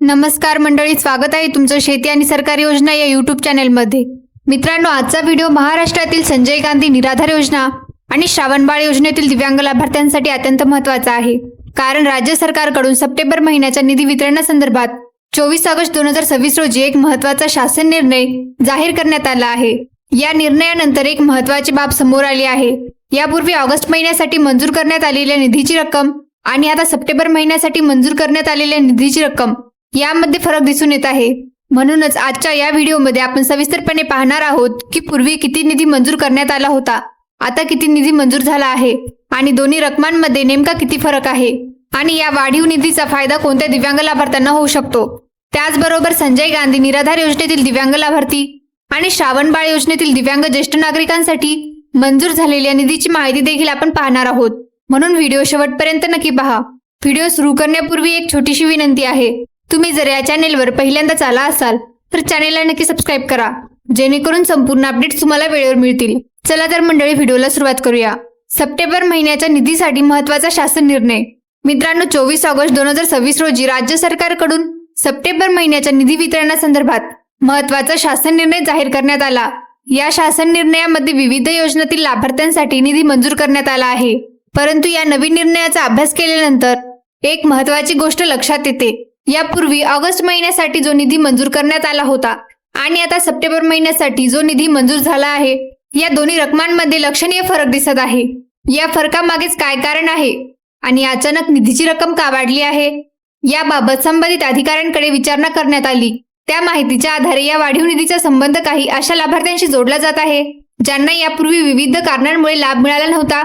नमस्कार मंडळी, स्वागत आहे तुमचं शेती आणि सरकारी योजना या यूट्यूब चॅनलमध्ये। मित्रांनो, आजचा व्हिडिओ महाराष्ट्रातील संजय गांधी निराधार योजना आणि श्रावणबाळ योजनेतील दिव्यांग लाभार्थ्यांसाठी अत्यंत महत्त्वाचा आहे, कारण राज्य सरकारकडून सप्टेंबर महिन्याच्या निधी वितरणासंदर्भात 24 ऑगस्ट 2026 रोजी एक महत्त्वाचा शासन निर्णय जाहीर करण्यात आला आहे। या निर्णयानंतर एक महत्त्वाची बाब समोर आली आहे। यापूर्वी ऑगस्ट महिन्यासाठी मंजूर करण्यात आलेल्या निधीची रक्कम आणि आता सप्टेंबर महिन्यासाठी मंजूर करण्यात आलेल्या निधीची रक्कम यामध्ये फरक दिसून येत आहे। म्हणूनच आजच्या या व्हिडिओमध्ये आपण सविस्तरपणे पाहणार आहोत की पूर्वी किती निधी मंजूर करण्यात आला होता, आता किती निधी मंजूर झाला आहे आणि दोन्ही रकमांमध्ये नेमका किती फरक आहे आणि या वाढीव निधीचा फायदा कोणत्या दिव्यांग लाभार्थ्यांना होऊ शकतो। त्याचबरोबर संजय गांधी निराधार योजनेतील दिव्यांग लाभार्थी आणि श्रावणबाळ योजनेतील दिव्यांग ज्येष्ठ नागरिकांसाठी मंजूर झालेल्या निधीची माहिती देखील आपण पाहणार आहोत, म्हणून व्हिडिओ शेवटपर्यंत नक्की पहा। व्हिडिओ सुरू करण्यापूर्वी एक छोटीशी विनंती आहे, तुम्ही जर या चॅनेलवर पहिल्यांदाच आला असाल तर चॅनेलला नक्की सबस्क्राईब करा, जेणेकरून संपूर्ण अपडेट्स तुम्हाला वेळेवर मिळतील। चला तर मंडळी, व्हिडिओला सुरुवात करूया। सप्टेंबर महिन्याच्या निधीसाठी महत्त्वाचा शासन निर्णय। मित्रांनो, 24 ऑगस्ट 2026 रोजी राज्य सरकारकडून सप्टेंबर महिन्याच्या निधी वितरणासंदर्भात महत्त्वाचा शासन निर्णय जाहीर करण्यात आला। या शासन निर्णयामध्ये विविध योजनेतील लाभार्थ्यांसाठी निधी मंजूर करण्यात आला आहे, परंतु या नवीन निर्णयाचा अभ्यास केल्यानंतर एक महत्त्वाची गोष्ट लक्षात येते। यापूर्वी ऑगस्ट महिन्यासाठी जो निधी मंजूर करण्यात आला होता आणि आता सप्टेंबर महिन्यासाठी जो निधी मंजूर झाला आहे, या दोन्ही रकमांमध्ये लक्षणीय फरक दिसत आहे। या फरकामागेच काय कारण आहे आणि अचानक निधीची रक्कम का वाढली आहे, याबाबत संबंधित अधिकाऱ्यांकडे विचारणा करण्यात आली। त्या माहितीच्या आधारे या वाढीव निधीचा संबंध काही अशा लाभार्थ्यांशी जोडला जात आहे ज्यांना यापूर्वी विविध कारणांमुळे लाभ मिळाला नव्हता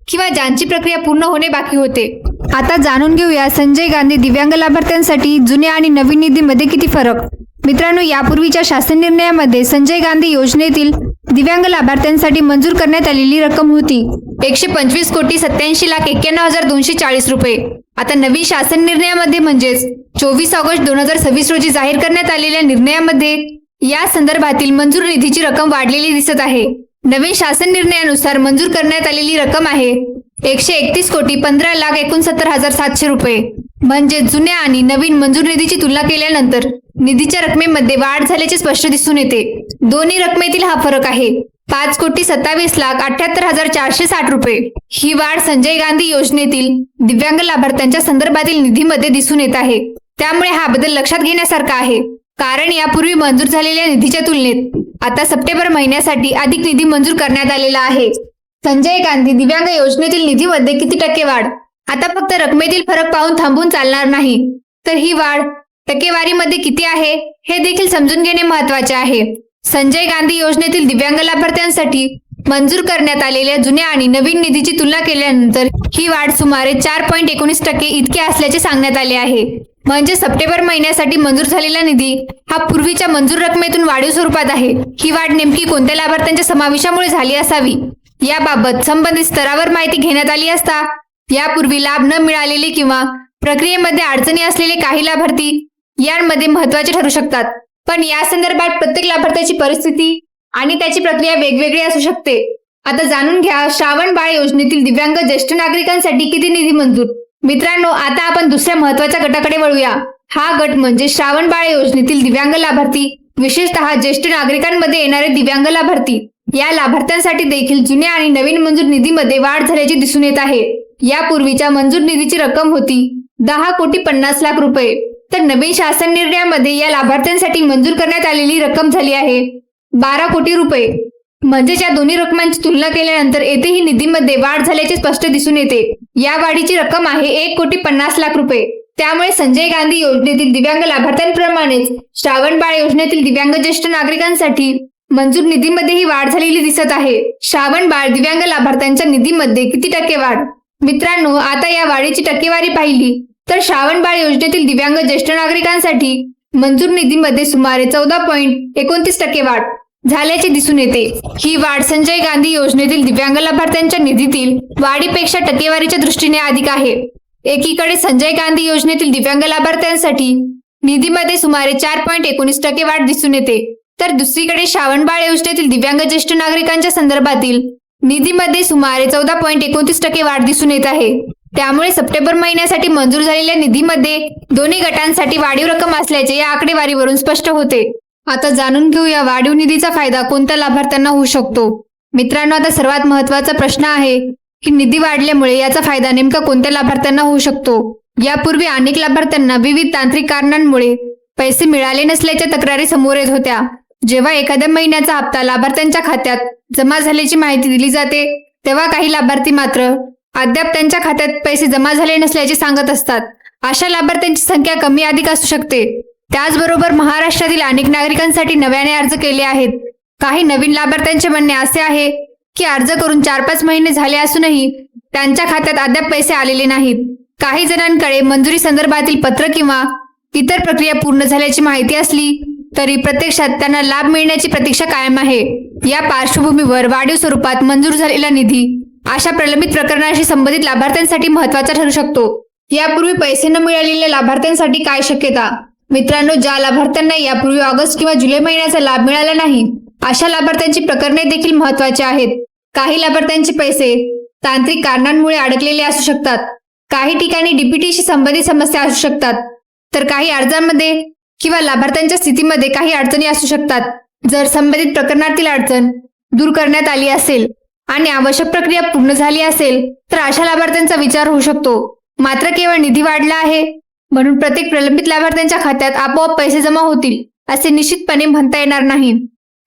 किंवा ज्यांची प्रक्रिया पूर्ण होणे बाकी होते। आता जाणून घेऊया संजय गांधी दिव्यांग लाभार्थ्यांसाठी जुन्या आणि नवीन निधीमध्ये किती फरक। मित्रांनो, यापूर्वीच्या शासन निर्णयामध्ये संजय गांधी योजनेतील दिव्यांग लाभार्थ्यांसाठी मंजूर करण्यात आलेली रक्कम होती 125,87,91,240 रुपये। आता नवीन शासन निर्णयामध्ये म्हणजेच 24 ऑगस्ट 2026 रोजी जाहीर करण्यात आलेल्या निर्णयामध्ये या संदर्भातील मंजूर निधीची रक्कम वाढलेली दिसत आहे। नवीन शासन निर्णयानुसार मंजूर करण्यात आलेली रक्कम आहे 131,15,69,700 रुपये। म्हणजे जुन्या आणि नवीन मंजूर निधीची तुलना केल्यानंतर निधीच्या रकमेमध्ये वाढ झाल्याचे स्पष्ट दिसून येते। दोन्ही रकमेतील हा फरक आहे 5,27,78,460 रुपये। ही वाढ संजय गांधी योजनेतील दिव्यांग लाभार्थ्यांच्या संदर्भातील निधीमध्ये दिसून येत आहे। त्यामुळे हा बदल लक्षात घेण्यासारखा आहे, कारण यापूर्वी मंजूर झालेल्या निधीच्या तुलनेत आता सप्टेंबर महिन्यासाठी अधिक निधी मंजूर करण्यात आलेला आहे। संजय गांधी दिव्यांग योजनेतील निधीमध्ये किती टक्के वाढ। आता फक्त रकमेतील फरक पाहून थांबून चालणार नाही, तर ही वाढ टक्केवारीमध्ये किती आहे हे देखील समजून घेणे महत्त्वाचे आहे। संजय गांधी योजनेतील दिव्यांग लाभार्थ्यांसाठी मंजूर करण्यात आलेल्या जुन्या आणि नवीन निधीची तुलना केल्यानंतर ही वाढ सुमारे 4.19% इतके असल्याचे सांगण्यात आले आहे। म्हणजे सप्टेंबर महिन्यासाठी मंजूर झालेला निधी हा पूर्वीच्या मंजूर रकमेतून वाढीव स्वरूपात आहे। ही वाढ नेमकी कोणत्या लाभार्थ्यांच्या समावेशामुळे झाली असावी याबाबत संबंधित स्तरावर माहिती घेण्यात आली असता यापूर्वी लाभ न मिळालेले किंवा प्रक्रियेमध्ये अडचणी असलेले काही लाभार्थी यांमध्ये महत्त्वाचे ठरू शकतात। पण या संदर्भात प्रत्येक लाभार्थ्याची परिस्थिती आणि त्याची प्रक्रिया वेगवेगळी असू शकते। आता जाणून घ्या श्रावणबाळ योजनेतील दिव्यांग ज्येष्ठ नागरिकांसाठी किती निधी मंजूर। मित्रांनो, आता आपण दुसऱ्या महत्त्वाच्या गटाकडे वळूया। हा गट म्हणजे श्रावणबाळ योजनेतील दिव्यांग लाभार्थी, विशेषतः ज्येष्ठ नागरिकांमध्ये येणारे दिव्यांग लाभार्थी। या लाभार्थ्यांसाठी देखील जुन्या आणि नवीन मंजूर निधीमध्ये वाढ झाल्याचे दिसून येत आहे। यापूर्वीच्या मंजूर निधीची रक्कम होती 10,50,00,000 रुपये, तर नवीन शासन निर्णयामध्ये या लाभार्थ्यांसाठी मंजूर करण्यात आलेली रक्कम झाली आहे 12 कोटी रुपये। म्हणजेच या दोन्ही रकमांची तुलना केल्यानंतर येथेही निधीमध्ये वाढ झाल्याचे स्पष्ट दिसून येते। या वाढीची रक्कम आहे 1,50,00,000 रुपये। त्यामुळे संजय गांधी योजनेतील दिव्यांग लाभार्थ्यांप्रमाणेच श्रावणबाळ योजनेतील दिव्यांग ज्येष्ठ नागरिकांसाठी मंजूर निधीमध्येही वाढ झालेली दिसत आहे। श्रावणबाळ दिव्यांग लाभार्थ्यांच्या निधीमध्ये किती टक्के वाढ। मित्रांनो, आता या वाढीची टक्केवारी पाहिली तर श्रावणबाळ योजनेतील दिव्यांग ज्येष्ठ नागरिकांसाठी मंजूर निधीमध्ये सुमारे 14.29% वाढ झाल्याचे दिसून येते। ही वाढ संजय गांधी योजनेतील दिव्यांग लाभार्थ्यांच्या निधीतील वाढीपेक्षा टक्केवारीच्या दृष्टीने अधिक आहे। एकीकडे संजय गांधी योजनेतील दिव्यांग लाभार्थ्यांसाठी निधीमध्ये सुमारे 4.19% वाढ दिसून येते, तर दुसरीकडे श्रावणबाळ योजनेतील दिव्यांग ज्येष्ठ नागरिकांच्या संदर्भातील निधीमध्ये सुमारे 14.29% वाढ दिसून येत आहे। त्यामुळे सप्टेंबर महिन्यासाठी मंजूर झालेल्या निधीमध्ये दोन्ही गटांसाठी वाढीव रक्कम असल्याचे या आकडेवारीवरून स्पष्ट होते. आता जाणून घेऊया वाढीव निधीचा फायदा कोणत्या लाभार्थ्यांना होऊ शकतो. मित्रांनो, आता सर्वात महत्त्वाचा प्रश्न आहे की निधी वाढल्यामुळे याचा फायदा नेमका कोणत्या लाभार्थ्यांना होऊ शकतो. यापूर्वी अनेक लाभार्थ्यांना विविध तांत्रिक कारणांमुळे पैसे मिळाले नसल्याच्या तक्रारी समोर येत होत्या. जेव्हा एखाद्या महिन्याचा हप्ता लाभार्थ्यांच्या खात्यात जमा झाल्याची माहिती दिली जाते, तेव्हा काही लाभार्थी मात्र अद्याप त्यांच्या खात्यात पैसे जमा झाले नसल्याचे सांगत असतात. अशा लाभार्थ्यांची संख्या कमी अधिक असू शकते. त्याचबरोबर महाराष्ट्रातील अनेक नागरिकांसाठी नव्याने अर्ज केले आहेत. काही नवीन लाभार्थ्यांचे म्हणणे असे आहे की अर्ज करून 4-5 महिने झाले असूनही त्यांच्या खात्यात अद्याप पैसे आलेले नाहीत. काही जणांकडे मंजुरी संदर्भातील पत्र किंवा इतर प्रक्रिया पूर्ण झाल्याची माहिती असली तरी प्रत्यक्षात त्यांना लाभ मिळण्याची प्रतीक्षा कायम आहे. या पार्श्वभूमीवर वाढीव स्वरूपात मंजूर झालेला निधी अशा प्रलंबित प्रकरणाशी संबंधित लाभार्थ्यांसाठी महत्त्वाचा ठरू शकतो. यापूर्वी पैसे न मिळालेल्या लाभार्थ्यांसाठी काय शक्यता? मित्रांनो, ज्या लाभार्थ्यांना यापूर्वी ऑगस्ट किंवा जुलै महिन्याचा लाभ मिळाला नाही, अशा लाभार्थ्यांची प्रकरणे देखील महत्त्वाची आहेत. काही लाभार्थ्यांचे पैसे तांत्रिक कारणांमुळे अडकलेले असू शकतात. काही ठिकाणी डीबीटीशी संबंधित समस्या असू शकतात, तर काही अर्जांमध्ये किंवा लाभार्थ्यांच्या स्थितीमध्ये काही अडचणी असू शकतात. जर संबंधित प्रकरणातील अडचण दूर करण्यात आली असेल आणि आवश्यक प्रक्रिया पूर्ण झाली असेल तर अशा लाभार्थ्यांचा विचार होऊ शकतो. मात्र केवळ निधी वाढला आहे म्हणून प्रत्येक प्रलंबित लाभार्थ्यांच्या खात्यात आपोआप पैसे जमा होतील असे निश्चितपणे म्हणता येणार नाही.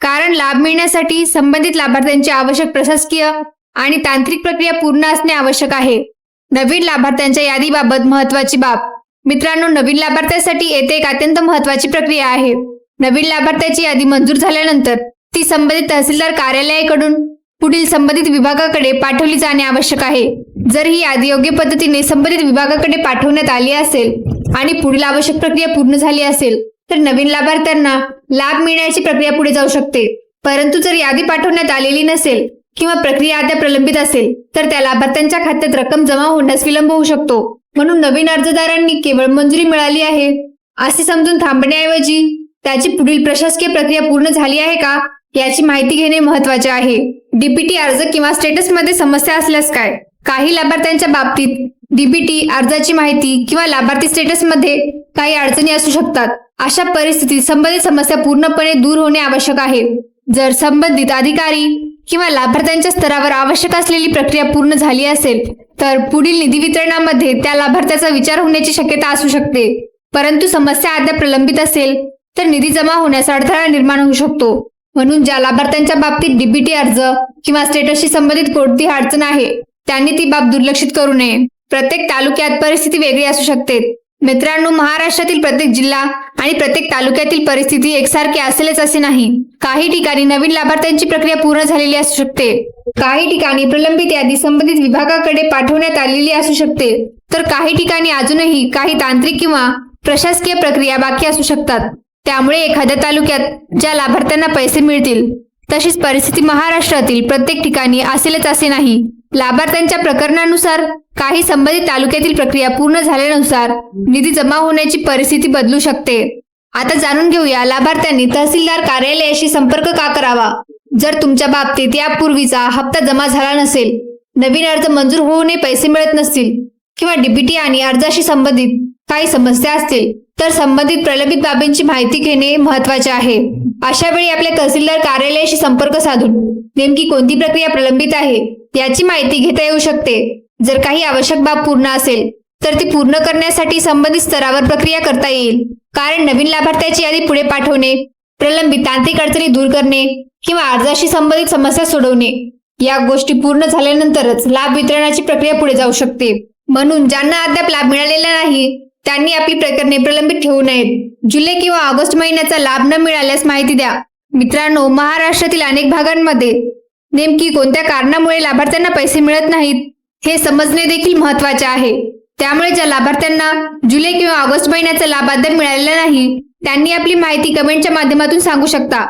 कारण लाभ मिळण्यासाठी संबंधित लाभार्थ्यांची आवश्यक प्रशासकीय आणि तांत्रिक प्रक्रिया पूर्ण असणे आवश्यक आहे. नवीन लाभार्थ्यांच्या यादीबाबत महत्त्वाची बाब. मित्रांनो, नवीन लाभार्थ्यांसाठी येथे एक अत्यंत महत्त्वाची प्रक्रिया आहे. नवीन लाभार्थ्याची यादी मंजूर झाल्यानंतर ती संबंधित तहसीलदार कार्यालयाकडून पुढील संबंधित विभागाकडे पाठवली जाणे आवश्यक आहे. जर ही यादी योग्य पद्धतीने संबंधित विभागाकडे पाठवण्यात आली असेल आणि पुढील आवश्यक प्रक्रिया पूर्ण झाली असेल तर नवीन लाभार्थ्यांना लाभ मिळण्याची प्रक्रिया पुढे जाऊ शकते. परंतु जर यादी पाठवण्यात आलेली नसेल किंवा प्रक्रिया अद्याप प्रलंबित असेल तर त्या लाभार्थ्यांच्या खात्यात रक्कम जमा होण्यास विलंब होऊ शकतो. म्हणून नवीन अर्जदारांनी केवळ मंजुरी मिळाली आहे असे समजून थांबण्याऐवजी त्याची पुढील प्रशासकीय प्रक्रिया पूर्ण झाली आहे का याची माहिती घेणे महत्त्वाचे आहे. डीबीटी अर्ज किंवा स्टेटसमध्ये समस्या असल्यास काय? काही लाभार्थ्यांच्या बाबतीत डीबीटी अर्जाची माहिती किंवा लाभार्थी स्टेटसमध्ये काही अडचणी असू शकतात. अशा परिस्थितीत संबंधित समस्या पूर्णपणे दूर होणे आवश्यक आहे. जर संबंधित अधिकारी किंवा लाभार्थ्यांच्या स्तरावर आवश्यक असलेली प्रक्रिया पूर्ण झाली असेल तर पुढील निधी वितरणामध्ये त्या लाभार्थ्याचा विचार होण्याची शक्यता असू शकते. परंतु समस्या अद्याप प्रलंबित असेल तर निधी जमा होण्यास अडथळा निर्माण होऊ शकतो. म्हणून ज्या लाभार्थ्यांच्या बाबतीत डीबीटी अर्ज किंवा स्टेटसशी संबंधित कोणतीही अडचण आहे त्यांनी ती बाब दुर्लक्षित करू नये. प्रत्येक तालुक्यात परिस्थिती वेगळी असू शकते. मित्रांनो, महाराष्ट्रातील प्रत्येक जिल्हा आणि प्रत्येक तालुक्यातील परिस्थिती एकसारखी असेलच असे नाही. काही ठिकाणी नवीन लाभार्थ्यांची प्रक्रिया पूर्ण झालेली असू शकते. काही ठिकाणी प्रलंबित यादी संबंधित विभागाकडे पाठवण्यात आलेली असू शकते, तर काही ठिकाणी अजूनही काही तांत्रिक किंवा प्रशासकीय प्रक्रिया बाकी असू शकतात. त्यामुळे एखाद्या तालुक्यात ज्या लाभार्थ्यांना पैसे मिळतील तशीच परिस्थिती महाराष्ट्रातील प्रत्येक ठिकाणी असेलच असे नाही. लाभार्थ्यांच्या प्रकरणानुसार काही संबंधित तालुक्यातील प्रक्रिया पूर्ण झाल्यानुसार निधी जमा होण्याची परिस्थिती बदलू शकते. आता जाणून घेऊया लाभार्थ्यांनी तहसीलदार कार्यालयाशी संपर्क का करावा. जर तुमच्या बाबतीत यापूर्वीचा हप्ता जमा झाला नसेल, नवीन अर्ज मंजूर होऊनही पैसे मिळत नसतील किंवा डीबीटी आणि अर्जाशी संबंधित काही समस्या असतील तर संबंधित प्रलंबित बाबींची माहिती घेणे महत्त्वाचे आहे. अशा वेळी आपल्या तहसीलदार कार्यालयाशी संपर्क साधून नेमकी कोणती प्रक्रिया प्रलंबित आहे याची माहिती घेता येऊ शकते. जर काही आवश्यक बाब पूर्ण असेल तर ती पूर्ण करण्यासाठी संबंधित स्तरावर प्रक्रिया करता येईल. कारण नवीन लाभार्थ्याची यादी पुढे पाठवणे, प्रलंबित तांत्रिक अडचणी दूर करणे किंवा अर्जाशी संबंधित समस्या सोडवणे या गोष्टी पूर्ण झाल्यानंतरच लाभ वितरणाची प्रक्रिया पुढे जाऊ शकते. म्हणून ज्यांना अद्याप लाभ मिळालेला नाही त्यांनी आपली प्रकरणे प्रलंबित ठेवू नयेत. जुलै किंवा ऑगस्ट महिन्याचा लाभ न मिळाल्यास माहिती द्या. मित्रांनो, महाराष्ट्रातील अनेक भागांमध्ये नेमकी कोणत्या कारणामुळे लाभार्थ्यांना पैसे मिळत नाहीत हे समजणे देखील महत्त्वाचे आहे. त्यामुळे ज्या लाभार्थ्यांना जुलै किंवा ऑगस्ट महिन्याचा लाभ अद्याप मिळालेला नाही त्यांनी आपली माहिती कमेंटच्या माध्यमातून सांगू शकता.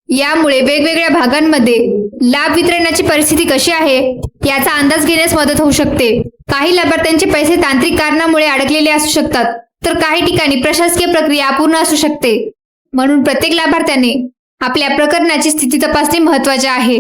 यामुळे वेगवेगळ्या भागांमध्ये लाभ वितरणाची परिस्थिती कशी आहे याचा अंदाज घेण्यास मदत होऊ शकते. काही लाभार्थ्यांचे पैसे तांत्रिक कारणामुळे अडकलेले असू शकतात, तर काही ठिकाणी प्रशासकीय प्रक्रिया अपूर्ण असू शकते. म्हणून प्रत्येक लाभार्थ्याने आपल्या प्रकरणाची स्थिती तपासणे महत्त्वाचे आहे.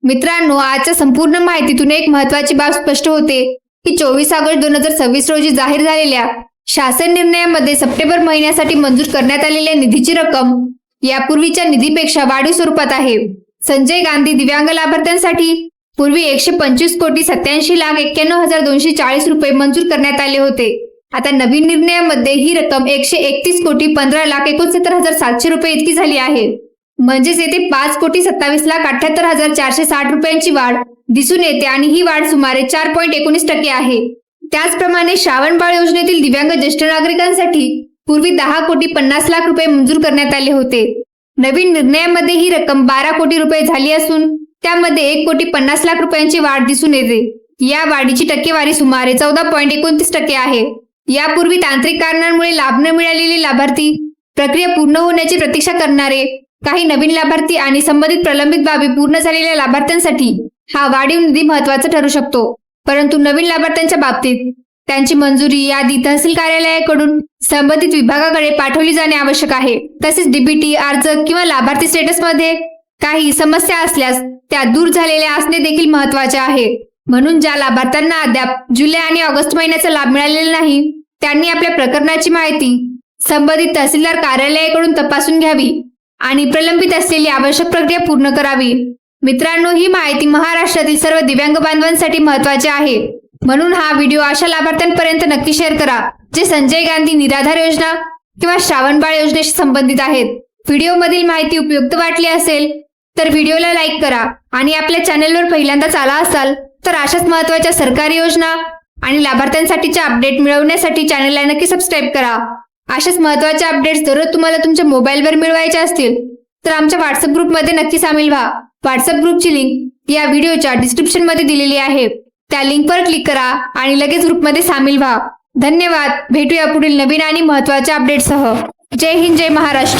मित्रांनो, आजच्या संपूर्ण माहितीतून एक महत्त्वाची बाब स्पष्ट होते की 24 ऑगस्ट 2026 रोजी जाहीर झालेल्या शासन निर्णयामध्ये सप्टेंबर महिन्यासाठी मंजूर करण्यात आलेल्या निधीची रक्कम यापूर्वीच्या निधीपेक्षा वाढीव स्वरूपात आहे. संजय गांधी दिव्यांग लाभार्थ्यांसाठी पूर्वी 125,87,91,240 रुपये मंजूर करण्यात आले होते. आता नवीन निर्णयामध्ये ही रक्कम 131,15,69,700 रुपये इतकी झाली आहे. म्हणजेच येथे 5,27,78,460 रुपयांची वाढ दिसून येते आणि ही वाढ सुमारे 4.19% आहे. त्याचप्रमाणे श्रावणबाळ योजनेतील दिव्यांग ज्येष्ठ नागरिकांसाठी पूर्वी 10,50,00,000 रुपये मंजूर करण्यात आले होते. नवीन निर्णयामध्ये ही रक्कम 12 कोटी रुपये झाली असून त्यामध्ये 1,50,00,000 रुपयांची वाढ दिसून येते. या वाढीची टक्केवारी सुमारे 14.29% आहे. यापूर्वी तांत्रिक कारणांमुळे लाभ न मिळालेले लाभार्थी, प्रक्रिया पूर्ण होण्याची प्रतीक्षा करणारे काही नवीन लाभार्थी आणि संबंधित प्रलंबित बाबी पूर्ण झालेल्या लाभार्थ्यांसाठी हा वाढीव निधी महत्त्वाचा ठरू शकतो. परंतु नवीन लाभार्थ्यांच्या बाबतीत त्यांची मंजुरी यादी तहसील कार्यालयाकडून संबंधित विभागाकडे पाठवली जाणे आवश्यक आहे. तसेच डीबीटी अर्ज किंवा लाभार्थी स्टेटसमध्ये काही समस्या असल्यास त्या दूर झालेल्या असणे देखील महत्त्वाचे आहे. म्हणून ज्या लाभार्थ्यांना अद्याप जुलै आणि ऑगस्ट महिन्याचा लाभ मिळालेला नाही त्यांनी आपल्या प्रकरणाची माहिती संबंधित तहसीलदार कार्यालयाकडून तपासून घ्यावी आणि प्रलंबित असलेली आवश्यक प्रक्रिया पूर्ण करावी. मित्रांनो, ही माहिती महाराष्ट्रातील सर्व दिव्यांग बांधवांसाठी महत्त्वाची आहे. म्हणून हा व्हिडिओ अशा लाभार्थ्यांपर्यंत नक्की शेअर करा जे संजय गांधी निराधार योजना किंवा श्रावणबाळ योजनेशी संबंधित आहेत. व्हिडिओमधील माहिती उपयुक्त वाटली असेल तर व्हिडिओला लाईक करा आणि आपल्या चॅनलवर पहिल्यांदाच आला असाल तर अशाच महत्त्वाच्या सरकारी योजना आणि लाभार्थ्यांसाठीच्या अपडेट मिळवण्यासाठी चॅनलला नक्की सबस्क्राईब करा. अशाच महत्त्वाच्या अपडेट्स दररोज तुम्हाला तुमच्या मोबाईलवर मिळवायचे असतील तर आमच्या व्हॉट्सअप ग्रुपमध्ये नक्की सामील व्हा. व्हॉट्सअप ग्रुपची लिंक या व्हिडिओच्या डिस्क्रिप्शनमध्ये दिलेली आहे. त्या लिंकवर क्लिक करा आणि लगेच ग्रुपमध्ये सामील व्हा. धन्यवाद. भेटूया पुढील नवीन आणि महत्त्वाच्या अपडेटसह. जय हिंद, जय महाराष्ट्र.